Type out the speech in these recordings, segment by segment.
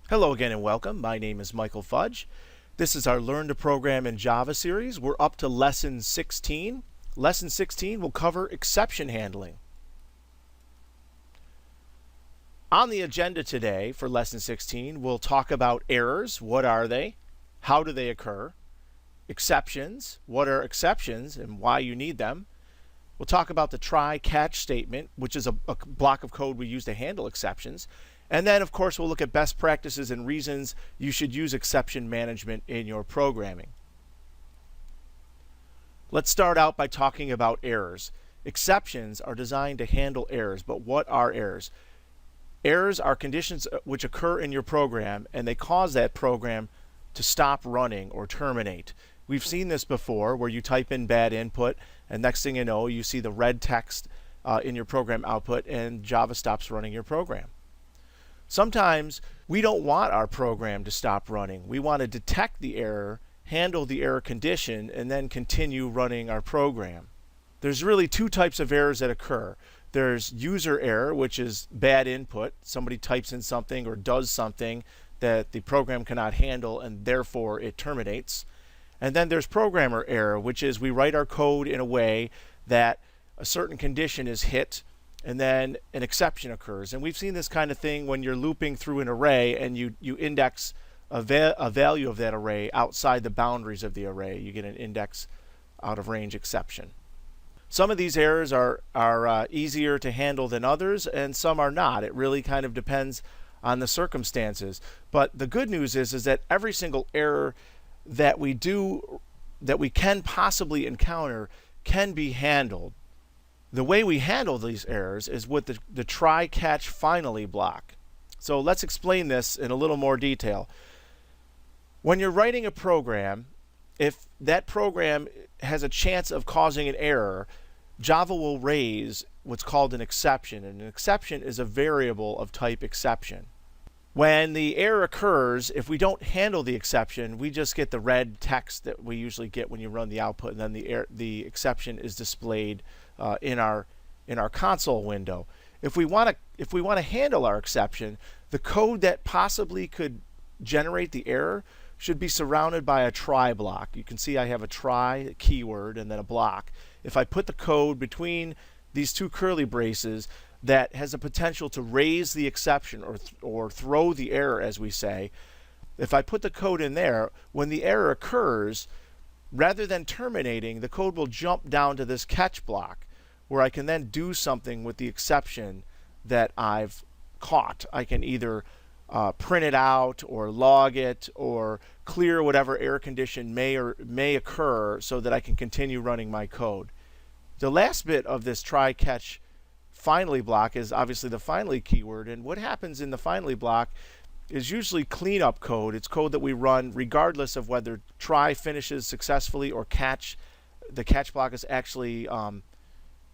Hello again and welcome. My name is Michael Fudge. This is our Learn to Program in Java series. We're up to Lesson 16. Lesson 16 will cover exception handling. On the agenda today for Lesson 16, we'll talk about errors. What are they? How do they occur? Exceptions. What are exceptions and why you need them? We'll talk about the try-catch statement, which is a block of code we use to handle exceptions. And then, of course, we'll look at best practices and reasons you should use exception management in your programming. Let's start out by talking about errors. Exceptions are designed to handle errors, but what are errors? Errors are conditions which occur in your program, and they cause that program to stop running or terminate. We've seen this before, where you type in bad input, and next thing you know, you see the red text in your program output, and Java stops running your program. Sometimes we don't want our program to stop running. We want to detect the error, handle the error condition, and then continue running our program. There's really two types of errors that occur. There's user error, which is bad input. Somebody types in something or does something that the program cannot handle, and therefore it terminates. And then there's programmer error, which is we write our code in a way that a certain condition is hit, and then an exception occurs. And we've seen this kind of thing when you're looping through an array and you index a value of that array outside the boundaries of the array. You get an index out of range exception. Some of these errors are easier to handle than others, and some are not. It really kind of depends on the circumstances. But the good news is that every single error that we can possibly encounter can be handled. The way we handle these errors is with the try-catch finally block. So let's explain this in a little more detail. When you're writing a program, if that program has a chance of causing an error, Java will raise what's called an exception. And an exception is a variable of type exception. When the error occurs, if we don't handle the exception, we just get the red text that we usually get when you run the output, and then the exception is displayed in our console window. If we want to handle our exception, the code that possibly could generate the error should be surrounded by a try block. You can see I have a try keyword and then a block. If I put the code between these two curly braces that has a potential to raise the exception or throw the error, as we say, if I put the code in there, when the error occurs, rather than terminating, the code will jump down to this catch block, where I can then do something with the exception that I've caught. I can either print it out or log it or clear whatever error condition may occur so that I can continue running my code. The last bit of this try-catch finally block is obviously the finally keyword, and what happens in the finally block is usually cleanup code. It's code that we run regardless of whether try finishes successfully or the catch block is actually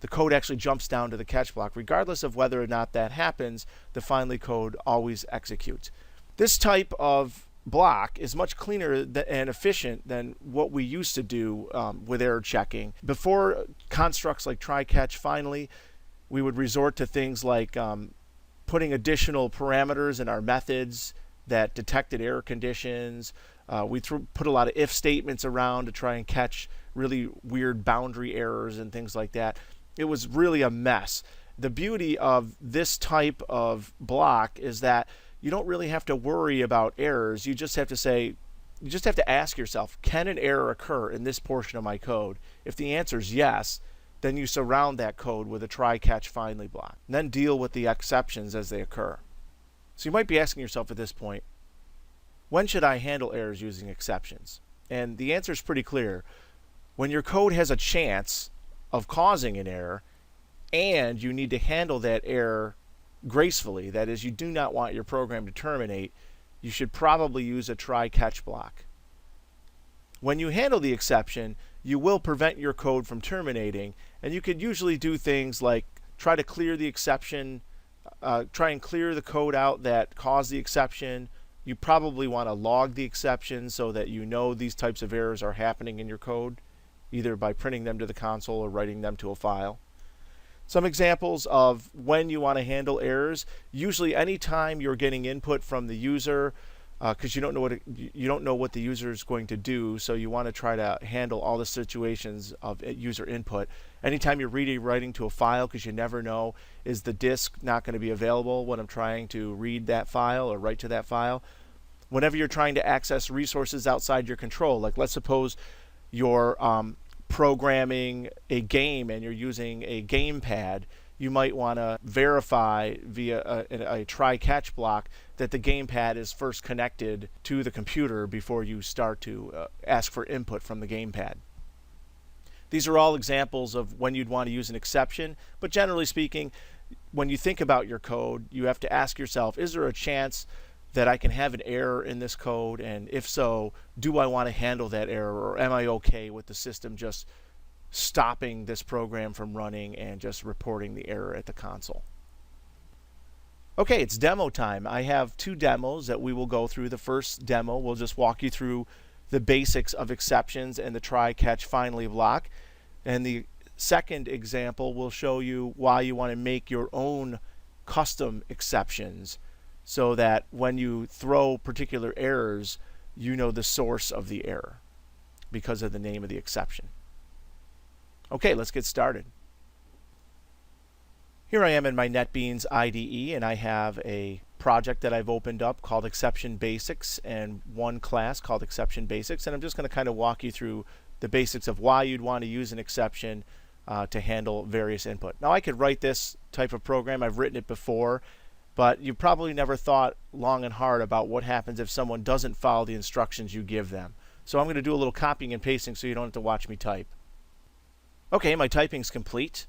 the code actually jumps down to the catch block. Regardless of whether or not that happens, the finally code always executes. This type of block is much cleaner and efficient than what we used to do with error checking. Before constructs like try, catch, finally, we would resort to things like putting additional parameters in our methods that detected error conditions. We put a lot of if statements around to try and catch really weird boundary errors and things like that. It was really a mess. The beauty of this type of block is that you don't really have to worry about errors. You just have to ask yourself, can an error occur in this portion of my code? If the answer is yes, then you surround that code with a try, catch, finally block. And then deal with the exceptions as they occur. So you might be asking yourself at this point, when should I handle errors using exceptions? And the answer is pretty clear. When your code has a chance of causing an error and you need to handle that error gracefully, that is, you do not want your program to terminate, you should probably use a try-catch block. When you handle the exception, you will prevent your code from terminating, and you could usually do things like try to clear the exception, try and clear the code out that caused the exception. You probably want to log the exception so that you know these types of errors are happening in your code, either by printing them to the console or writing them to a file. Some examples of when you want to handle errors: usually anytime you're getting input from the user, because you don't know what the user is going to do, so you want to try to handle all the situations of user input. Anytime you're reading, writing to a file, because you never know, is the disk not going to be available when I'm trying to read that file or write to that file? Whenever you're trying to access resources outside your control, like let's suppose you're programming a game and you're using a gamepad, you might want to verify via a try-catch block that the gamepad is first connected to the computer before you start to ask for input from the gamepad. These are all examples of when you'd want to use an exception, but generally speaking, when you think about your code, you have to ask yourself, is there a chance that I can have an error in this code? And if so, do I want to handle that error, or am I okay with the system just stopping this program from running and just reporting the error at the console? Okay, it's demo time. I have two demos that we will go through. The first demo will just walk you through the basics of exceptions and the try, catch, finally block. And the second example will show you why you want to make your own custom exceptions, so that when you throw particular errors, you know the source of the error because of the name of the exception. Okay, let's get started. Here I am in my NetBeans IDE, and I have a project that I've opened up called Exception Basics and one class called Exception Basics, and I'm just going to kind of walk you through the basics of why you'd want to use an exception to handle various input. Now, I could write this type of program. I've written it before, but you probably never thought long and hard about what happens if someone doesn't follow the instructions you give them. So I'm going to do a little copying and pasting so you don't have to watch me type. Okay, my typing's complete.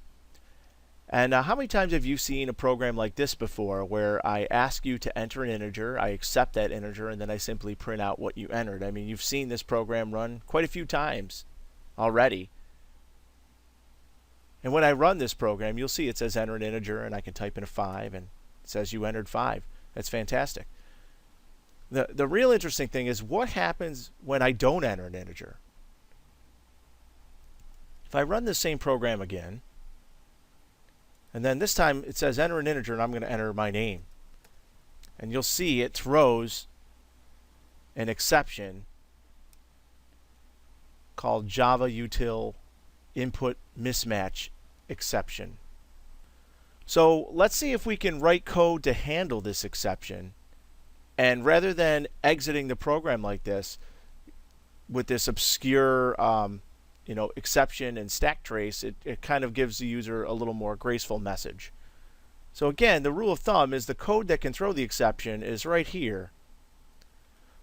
And how many times have you seen a program like this before, where I ask you to enter an integer, I accept that integer, and then I simply print out what you entered? I mean, you've seen this program run quite a few times already. And when I run this program, you'll see it says enter an integer, and I can type in a 5, and it says you entered 5. That's fantastic. The real interesting thing is what happens when I don't enter an integer. If I run the same program again, and then this time it says enter an integer, and I'm going to enter my name, and you'll see it throws an exception called Java util input mismatch exception. So let's see if we can write code to handle this exception, and rather than exiting the program like this with this obscure exception and stack trace, it kind of gives the user a little more graceful message. So again, the rule of thumb is the code that can throw the exception is right here.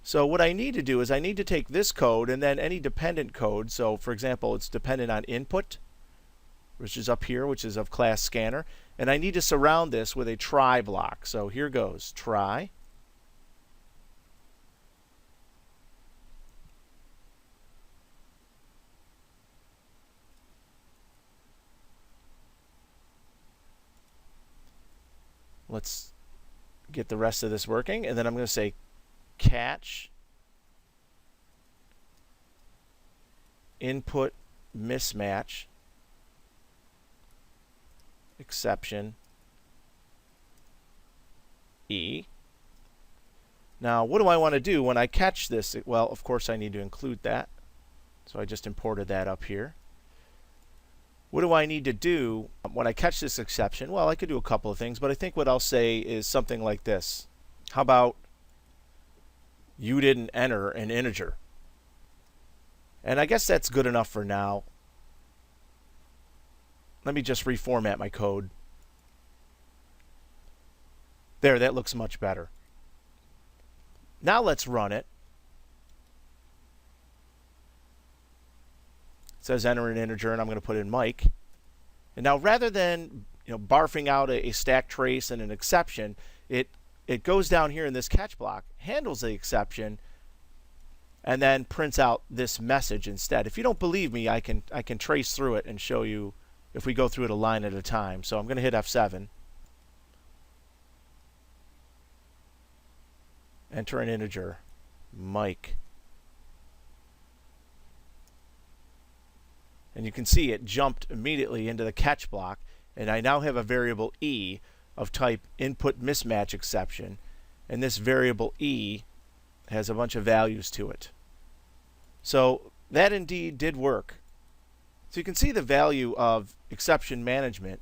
So what I need to do is I need to take this code and then any dependent code. So for example, it's dependent on input, which is up here, which is of class scanner. And I need to surround this with a try block. So here goes, try. Let's get the rest of this working. And then I'm going to say catch input mismatch exception E. Now, what do I want to do when I catch this? Well, of course, I need to include that. So I just imported that up here. What do I need to do when I catch this exception? Well, I could do a couple of things, but I think what I'll say is something like this. How about you didn't enter an integer? And I guess that's good enough for now. Let me just reformat my code. There, that looks much better. Now let's run it. It says enter an integer, and I'm going to put in Mike. And now rather than barfing out a stack trace and an exception, it goes down here in this catch block, handles the exception, and then prints out this message instead. If you don't believe me, I can trace through it and show you if we go through it a line at a time. So I'm going to hit F7. Enter an integer, Mike. And you can see it jumped immediately into the catch block. And I now have a variable e of type input mismatch exception, and this variable e has a bunch of values to it. So that indeed did work. So you can see the value of exception management,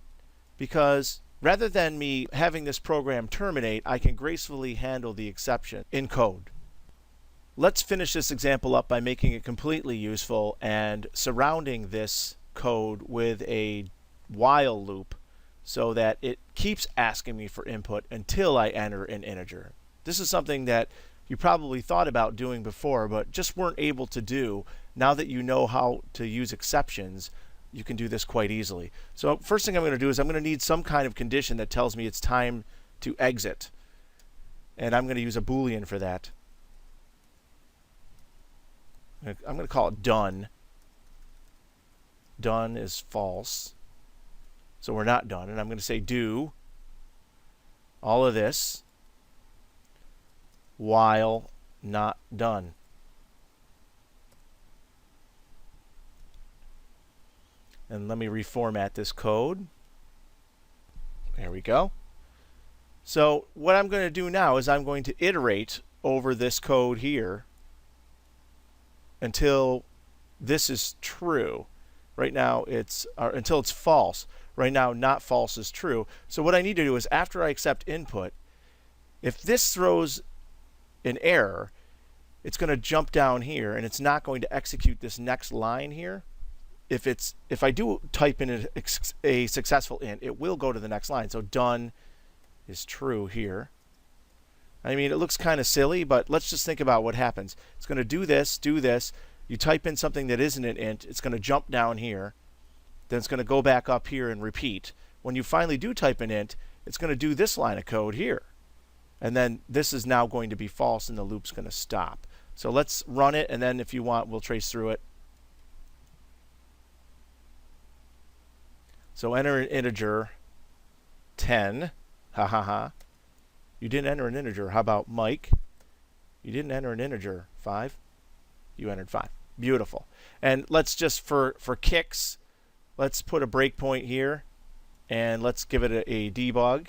because rather than me having this program terminate, I can gracefully handle the exception in code. Let's finish this example up by making it completely useful and surrounding this code with a while loop so that it keeps asking me for input until I enter an integer. This is something that you probably thought about doing before but just weren't able to do. Now that you know how to use exceptions, you can do this quite easily. So first thing I'm going to do is I'm going to need some kind of condition that tells me it's time to exit. And I'm going to use a Boolean for that. I'm going to call it done. Done is false. So we're not done. And I'm going to say do all of this while not done. And let me reformat this code. There we go. So what I'm going to do now is I'm going to iterate over this code here until this is true. Right now it's until it's false. Right now not false is true. So what I need to do is after I accept input, if this throws an error, it's going to jump down here and it's not going to execute this next line here. If I do type in a successful int, it will go to the next line. So done is true here. I mean, it looks kind of silly, but let's just think about what happens. It's going to do this, do this. You type in something that isn't an int, it's going to jump down here. Then it's going to go back up here and repeat. When you finally do type an int, it's going to do this line of code here. And then this is now going to be false and the loop's going to stop. So let's run it, and then if you want, we'll trace through it. So enter an integer 10. Ha ha ha. You didn't enter an integer. How about Mike? You didn't enter an integer. 5. You entered 5. Beautiful. And let's just, for kicks, let's put a breakpoint here. And let's give it a debug.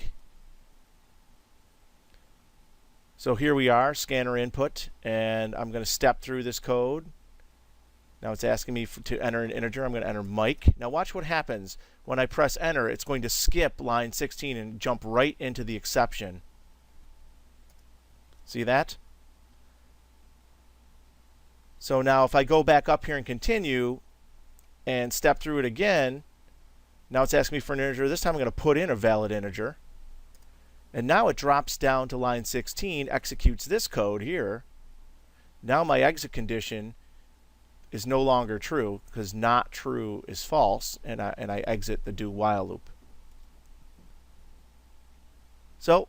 So here we are, scanner input. And I'm going to step through this code. Now it's asking me to enter an integer. I'm going to enter Mike. Now watch what happens. When I press enter, it's going to skip line 16 and jump right into the exception. See that? So now if I go back up here and continue and step through it again, now it's asking me for an integer. This time I'm going to put in a valid integer. And now it drops down to line 16, executes this code here. Now my exit condition is no longer true because not true is false, and I exit the do while loop. So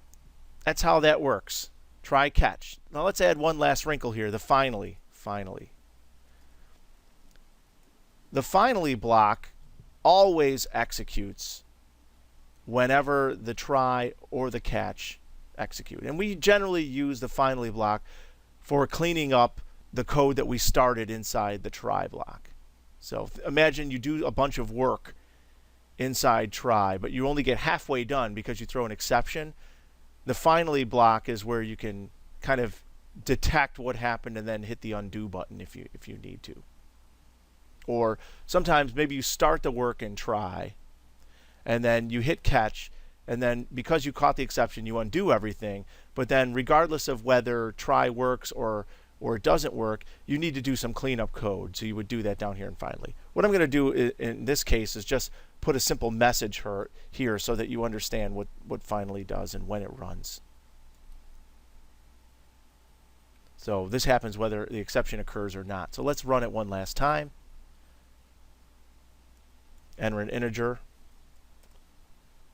that's how that works. Try catch. Now let's add one last wrinkle here, the finally. The finally block always executes whenever the try or the catch execute. And we generally use the finally block for cleaning up the code that we started inside the try block. So imagine you do a bunch of work inside try, but you only get halfway done because you throw an exception. The finally block is where you can kind of detect what happened and then hit the undo button if you need to. Or sometimes maybe you start the work in try and then you hit catch, and then because you caught the exception you undo everything, but then regardless of whether try works or it doesn't work, you need to do some cleanup code. So you would do that down here and finally. What I'm going to do in this case is just put a simple message here so that you understand what finally does and when it runs. So this happens whether the exception occurs or not. So let's run it one last time. Enter an integer.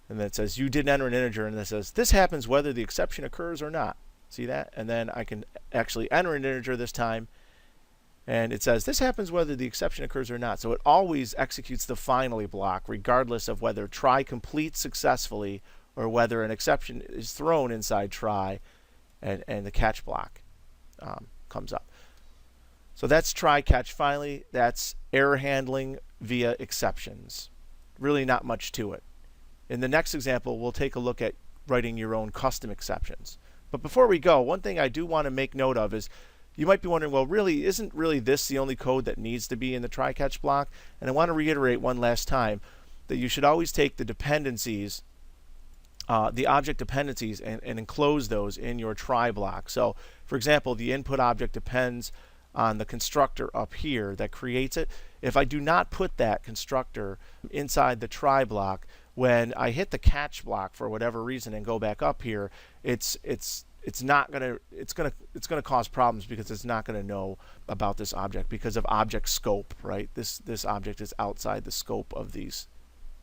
And then it says you didn't enter an integer, and it says this happens whether the exception occurs or not. See that? And then I can actually enter an integer this time, and it says this happens whether the exception occurs or not. So it always executes the finally block regardless of whether try completes successfully or whether an exception is thrown inside try and the catch block comes up. So that's try, catch, finally. That's error handling via exceptions. Really not much to it. In the next example, we'll take a look at writing your own custom exceptions. But before we go, one thing I do want to make note of is you might be wondering, well, really, isn't really this the only code that needs to be in the try-catch block? And I want to reiterate one last time that you should always take the dependencies, the object dependencies, and enclose those in your try block. So, for example, the input object depends on the constructor up here that creates it. If I do not put that constructor inside the try block, when I hit the catch block for whatever reason and go back up here, it's gonna cause problems because it's not gonna know about this object because of object scope, right? This object is outside the scope of these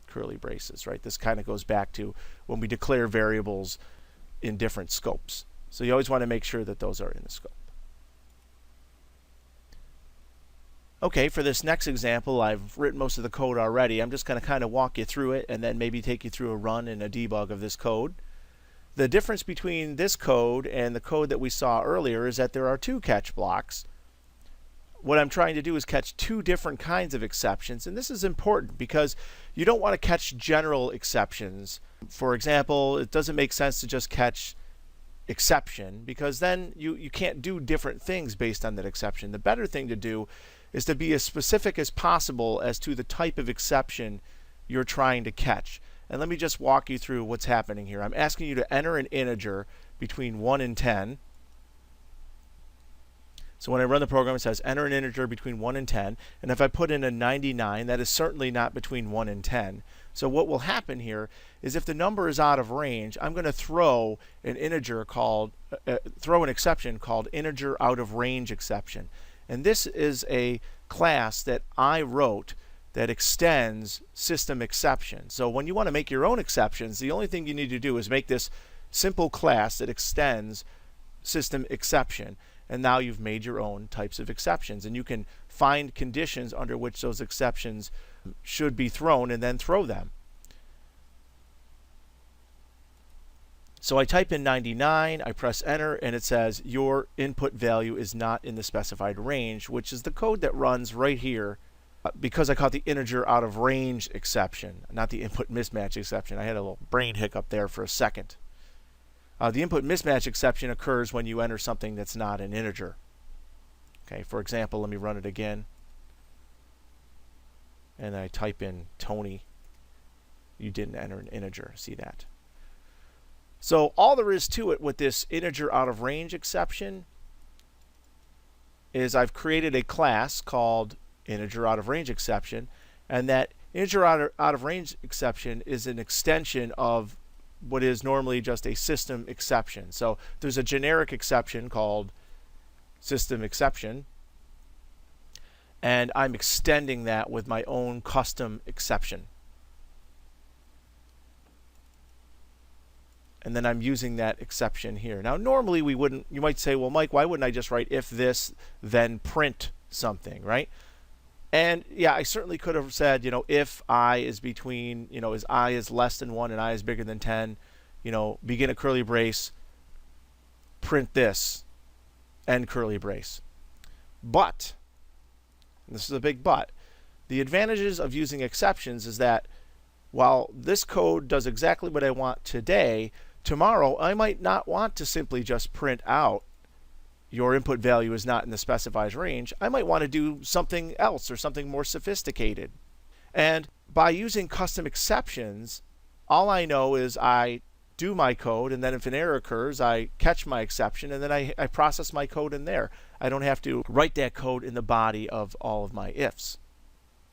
curly braces, right? This kind of goes back to when we declare variables in different scopes. So you always want to make sure that those are in the scope. Okay, for this next example, I've written most of the code already. I'm just going to kind of walk you through it and then maybe take you through a run and a debug of this code. The difference between this code and the code that we saw earlier is that there are two catch blocks. What I'm trying to do is catch two different kinds of exceptions, and this is important because you don't want to catch general exceptions. For example, it doesn't make sense to just catch exception because then you can't do different things based on that exception. The better thing to do is to be as specific as possible as to the type of exception you're trying to catch. And let me just walk you through what's happening here. I'm asking you to enter an integer between 1 and 10. So when I run the program, it says enter an integer between 1 and 10. And if I put in a 99, that is certainly not between 1 and 10. So what will happen here is if the number is out of range, I'm going to throw an integer called, throw an exception called integer out of range exception. And this is a class that I wrote that extends system exception. So when you want to make your own exceptions, the only thing you need to do is make this simple class that extends system exception. And now you've made your own types of exceptions. And you can find conditions under which those exceptions should be thrown and then throw them. So I type in 99, I press enter, and it says your input value is not in the specified range, which is the code that runs right here because I caught the integer out of range exception, not the input mismatch exception. I had a little brain hiccup there for a second. The input mismatch exception occurs when you enter something that's not an integer. Okay, for example, let me run it again. And I type in Tony. You didn't enter an integer. See that? So all there is to it with this integer out of range exception is I've created a class called integer out of range exception, and that integer out of range exception is an extension of what is normally just a system exception. So there's a generic exception called system exception, and I'm extending that with my own custom exception. And then I'm using that exception here. Now normally we wouldn't, you might say, well, Mike, why wouldn't I just write if this then print something, right? And yeah, I certainly could have said, if I is between, is I is less than 1 and I is bigger than 10, begin a curly brace, print this, end curly brace. But, and this is a big but, the advantages of using exceptions is that while this code does exactly what I want today, tomorrow I might not want to simply just print out your input value is not in the specified range. I might want to do something else or something more sophisticated. And by using custom exceptions, all I know is I do my code, and then if an error occurs, I catch my exception, and then I process my code in there. I don't have to write that code in the body of all of my ifs.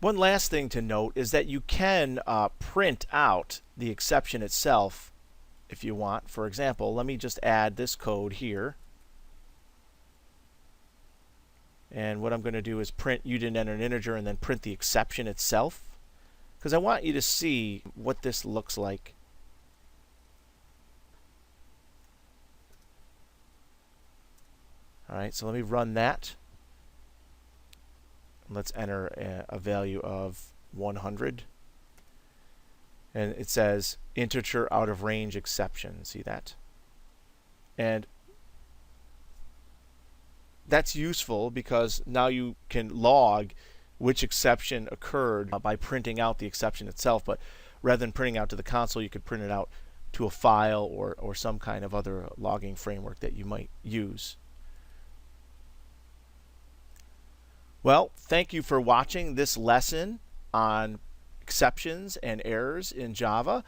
One last thing to note is that you can print out the exception itself if you want. For example, let me just add this code here. And what I'm going to do is print you didn't enter an integer and then print the exception itself, because I want you to see what this looks like. All right, so let me run that. Let's enter a value of 100. And it says integer out of range exception. See that? And that's useful because now you can log which exception occurred by printing out the exception itself. But rather than printing out to the console, you could print it out to a file or some kind of other logging framework that you might use. Well, thank you for watching this lesson on exceptions and errors in Java.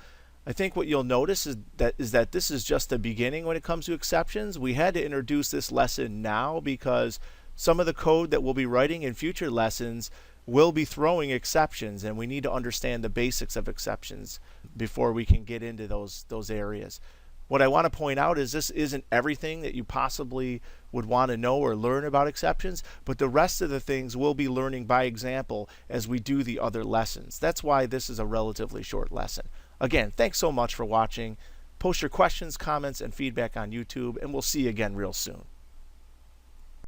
I think what you'll notice is that this is just the beginning when it comes to exceptions. We had to introduce this lesson now because some of the code that we'll be writing in future lessons will be throwing exceptions, and we need to understand the basics of exceptions before we can get into those areas. What I want to point out is this isn't everything that you possibly would want to know or learn about exceptions, but the rest of the things we'll be learning by example as we do the other lessons. That's why this is a relatively short lesson. Again, thanks so much for watching. Post your questions, comments, and feedback on YouTube, and we'll see you again real soon.